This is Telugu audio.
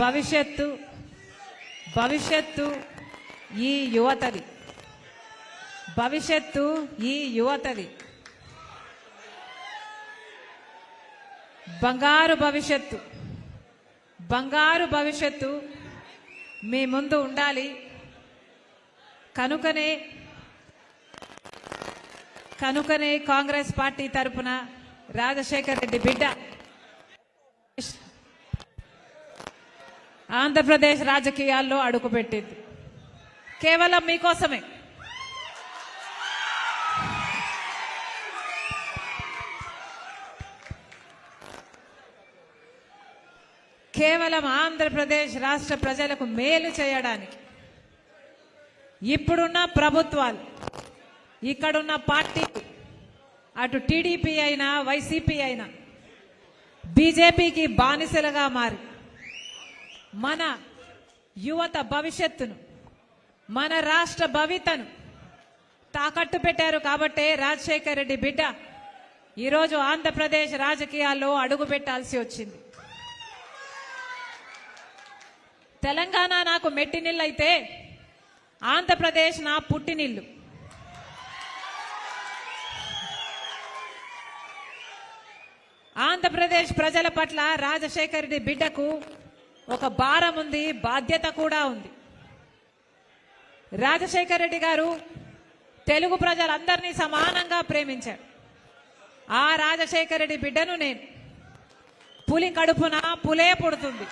భవిష్యత్తు భవిష్యత్తు ఈ యువతది. భవిష్యత్తు ఈ యువతది. బంగారు భవిష్యత్తు, బంగారు భవిష్యత్తు మీ ముందు ఉండాలి. కనుకనే కాంగ్రెస్ పార్టీ తరఫున రాజశేఖర్ రెడ్డి బిడ్డ ఆంధ్రప్రదేశ్ రాజకీయాల్లో అడుగుపెట్టింది. కేవలం మీకోసమే. కేవలం ఆంధ్రప్రదేశ్ రాష్ట్ర ప్రజలకు మేలు చేయడానికి ఇప్పుడున్న ప్రభుత్వాలు, ఇక్కడున్న పార్టీలు, అటు టీడీపీ అయినా వైసీపీ అయినా బీజేపీకి బానిసలుగా మారి మన యువత భవిష్యత్తును, మన రాష్ట్ర భవితను తాకట్టు పెట్టారు. కాబట్టే రాజశేఖర్ రెడ్డి బిడ్డ ఈరోజు ఆంధ్రప్రదేశ్ రాజకీయాల్లో అడుగు పెట్టాల్సి వచ్చింది. తెలంగాణ నాకు మెట్టినిల్లు అయితే ఆంధ్రప్రదేశ్ నా పుట్టినిల్లు. ఆంధ్రప్రదేశ్ ప్రజల పట్ల రాజశేఖర్ రెడ్డి బిడ్డకు ఒక భారం ఉంది, బాధ్యత కూడా ఉంది. రాజశేఖర్ రెడ్డి గారు తెలుగు ప్రజలందరినీ సమానంగా ప్రేమించారు. ఆ రాజశేఖర్ రెడ్డి బిడ్డను నేను పులి కడుపున పులే పుడుతుంది.